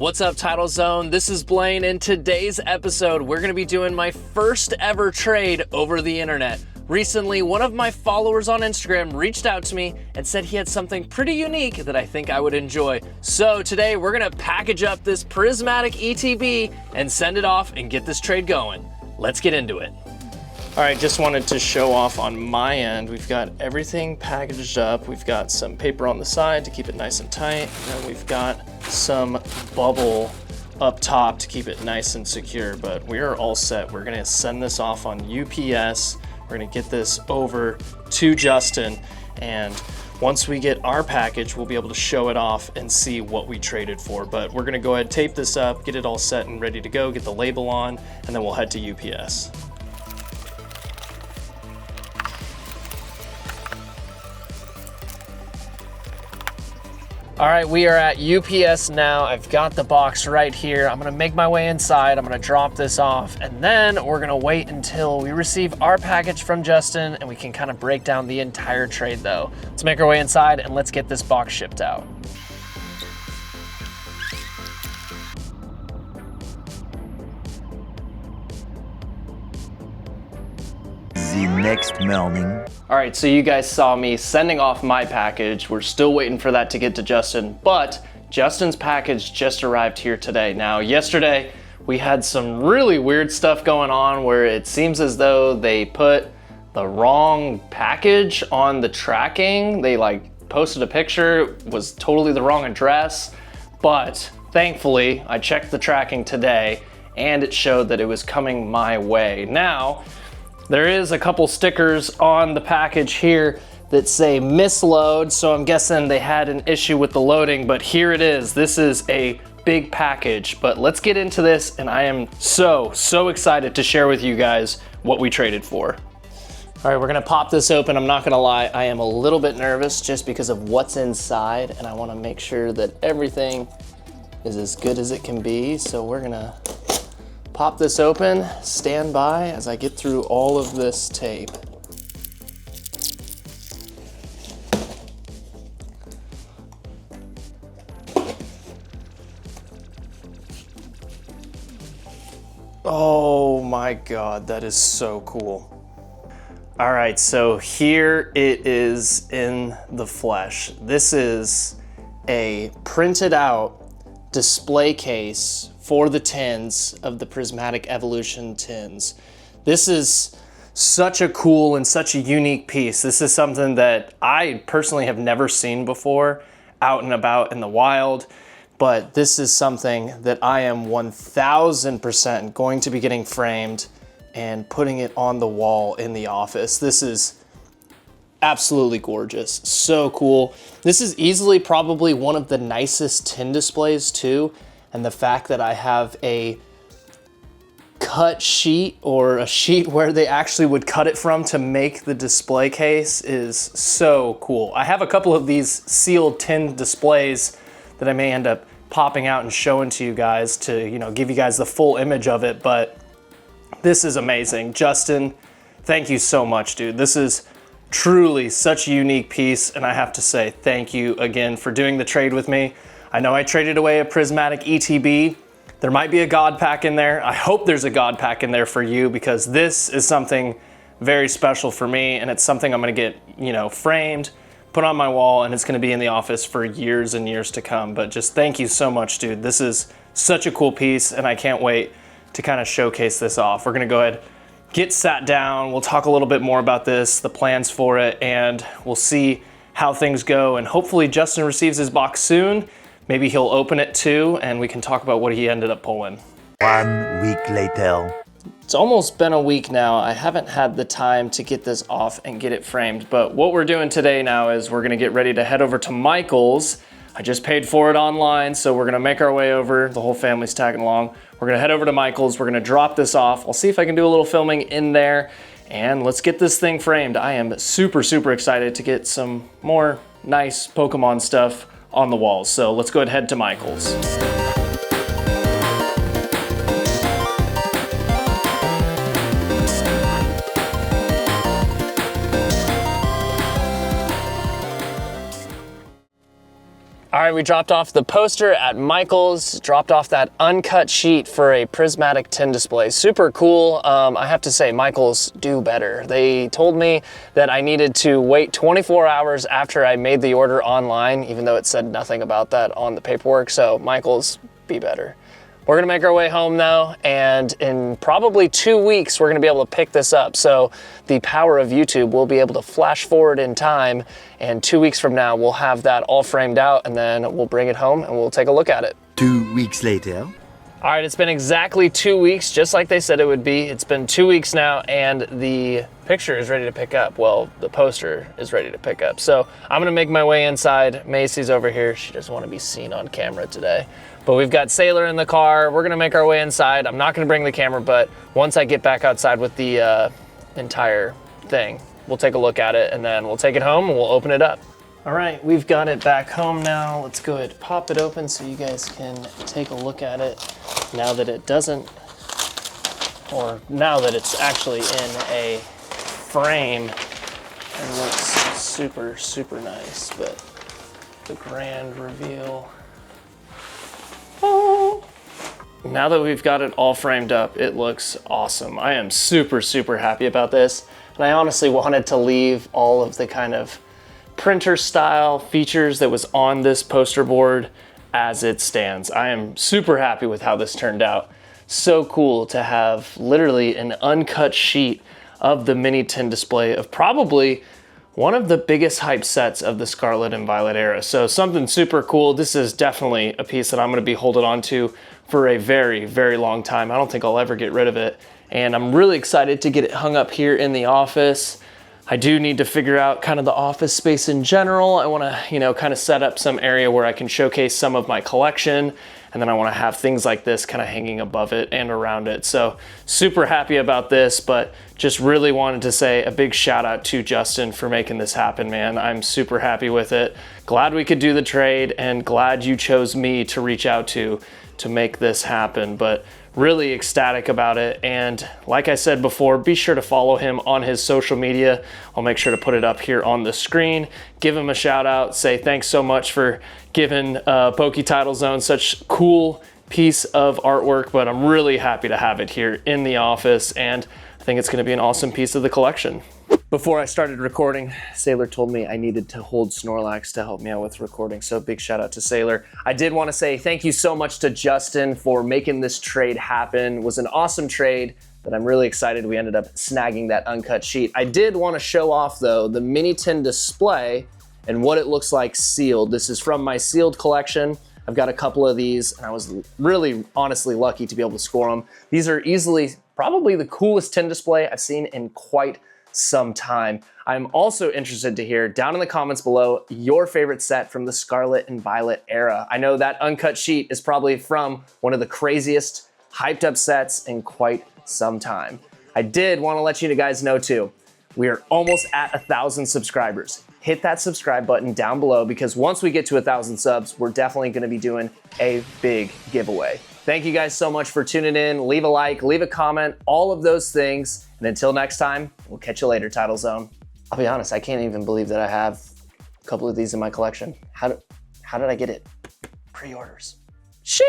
What's up, Title Zone? This is Blaine. In today's episode, we're gonna be doing my first ever trade over the internet. Recently, one of my followers on Instagram reached out to me and said he had something pretty unique that I think I would enjoy. So today, we're gonna package up this prismatic ETB and send it off and get this trade going. Let's get into it. All right, just wanted to show off on my end. We've got everything packaged up. We've got some paper on the side to keep it nice and tight. And then we've got some bubble up top to keep it nice and secure, but we are all set. We're gonna send this off on UPS. We're gonna get this over to Justin, and once we get our package, we'll be able to show it off and see what we traded for. But we're gonna go ahead, tape this up, get it all set and ready to go, get the label on, and then we'll head to UPS. All right, we are at UPS now. I've got the box right here. I'm gonna make my way inside. I'm gonna drop this off, and then we're gonna wait until we receive our package from Justin, and we can kind of break down the entire trade though. Let's make our way inside and let's get this box shipped out. The next morning. All right, so you guys saw me sending off my package. We're still waiting for that to get to Justin, but Justin's package just arrived here today. Now, yesterday, we had some really weird stuff going on where it seems as though they put the wrong package on the tracking. They posted a picture, was totally the wrong address, but thankfully, I checked the tracking today and it showed that it was coming my way. Now, there is a couple stickers on the package here that say misload, so I'm guessing they had an issue with the loading, but here it is. This is a big package, but let's get into this, and I am so excited to share with you guys what we traded for. All right, we're gonna pop this open. I'm not gonna lie, I am a little bit nervous just because of what's inside, and I wanna make sure that everything is as good as it can be, so we're gonna pop this open, stand by as I get through all of this tape. Oh my God, that is so cool. All right, so here it is in the flesh. This is a printed out display case for the tins of the Prismatic Evolution tins. This is such a cool and such a unique piece. This is something that I personally have never seen before out and about in the wild, but this is something that I am 1000% going to be getting framed and putting it on the wall in the office. This is absolutely gorgeous, so cool. This is easily probably one of the nicest tin displays too. And the fact that I have a cut sheet or a sheet where they actually would cut it from to make the display case is so cool. I have a couple of these sealed tin displays that I may end up popping out and showing to you guys to, give you guys the full image of it, but this is amazing. Justin, thank you so much, dude. This is truly such a unique piece, and I have to say thank you again for doing the trade with me. I know I traded away a prismatic ETB. There might be a God pack in there. I hope there's a God pack in there for you because this is something very special for me, and it's something I'm gonna get, framed, put on my wall, and it's gonna be in the office for years and years to come. But just thank you so much, dude. This is such a cool piece, and I can't wait to kind of showcase this off. We're gonna go ahead, get sat down. We'll talk a little bit more about this, the plans for it, and we'll see how things go. And hopefully Justin receives his box soon. Maybe he'll open it too, and we can talk about what he ended up pulling. 1 week later. It's almost been a week now. I haven't had the time to get this off and get it framed, but what we're doing today now is we're gonna get ready to head over to Michael's. I just paid for it online, so we're gonna make our way over. The whole family's tagging along. We're gonna head over to Michael's. We're gonna drop this off. I'll see if I can do a little filming in there, and let's get this thing framed. I am super excited to get some more nice Pokemon stuff on the walls. So let's go ahead and head to Michael's. All right, right, we dropped off the poster at Michael's, dropped off that uncut sheet for a prismatic tin display. Super cool. I have to say, Michael's do better. They told me that I needed to wait 24 hours after I made the order online, even though it said nothing about that on the paperwork. So Michael's, be better. We're gonna make our way home now, and in probably 2 weeks, we're gonna be able to pick this up. So the power of YouTube, we'll be able to flash forward in time, and 2 weeks from now, we'll have that all framed out, and then we'll bring it home and we'll take a look at it. 2 weeks later. All right, it's been exactly 2 weeks, just like they said it would be. It's been 2 weeks now, and the picture is ready to pick up. Well, the poster is ready to pick up. So I'm gonna make my way inside. Macy's over here. She doesn't wanna be seen on camera today. But we've got Sailor in the car. We're gonna make our way inside. I'm not gonna bring the camera, but once I get back outside with the entire thing, we'll take a look at it, and then we'll take it home and we'll open it up. All right, we've got it back home now. Let's go ahead and pop it open so you guys can take a look at it now that it doesn't, or now that it's actually in a frame and looks super, super nice. But the grand reveal. Oh. Now that we've got it all framed up, it looks awesome. I am super, super happy about this. And I honestly wanted to leave all of the kind of printer style features that was on this poster board as it stands. I am super happy with how this turned out. So cool to have literally an uncut sheet of the mini tin display of probably one of the biggest hype sets of the Scarlet and Violet era. So something super cool. This is definitely a piece that I'm gonna be holding on to for a very, very long time. I don't think I'll ever get rid of it. And I'm really excited to get it hung up here in the office. I do need to figure out kind of the office space in general. I wanna, kind of set up some area where I can showcase some of my collection, and then I wanna have things like this kind of hanging above it and around it. So super happy about this, but just really wanted to say a big shout out to Justin for making this happen, man. I'm super happy with it. Glad we could do the trade, and glad you chose me to reach out to make this happen. But really ecstatic about it. And like I said before, be sure to follow him on his social media. I'll make sure to put it up here on the screen. Give him a shout out. Say thanks so much for giving Poke Title Zone such cool piece of artwork. But I'm really happy to have it here in the office, and I think it's going to be an awesome piece of the collection. Before I started recording, Sailor told me I needed to hold Snorlax to help me out with recording, so big shout out to Sailor. I did want to say thank you so much to Justin for making this trade happen. It was an awesome trade that I'm really excited we ended up snagging that uncut sheet. I did want to show off though the mini tin display and what it looks like sealed. This is from my sealed collection. I've got a couple of these, and I was really honestly lucky to be able to score them. These are easily probably the coolest tin display I've seen in quite some time. I'm also interested to hear down in the comments below your favorite set from the Scarlet and Violet era. I know that uncut sheet is probably from one of the craziest hyped up sets in quite some time. I did want to let you guys know too, we are almost at 1,000 subscribers. Hit that subscribe button down below, because once we get to 1,000 subs, we're definitely going to be doing a big giveaway. Thank you guys so much for tuning in. Leave a like, leave a comment, all of those things. And until next time, we'll catch you later, Title Zone. I'll be honest, I can't even believe that I have a couple of these in my collection. How did I get it? Pre-orders. Sheesh!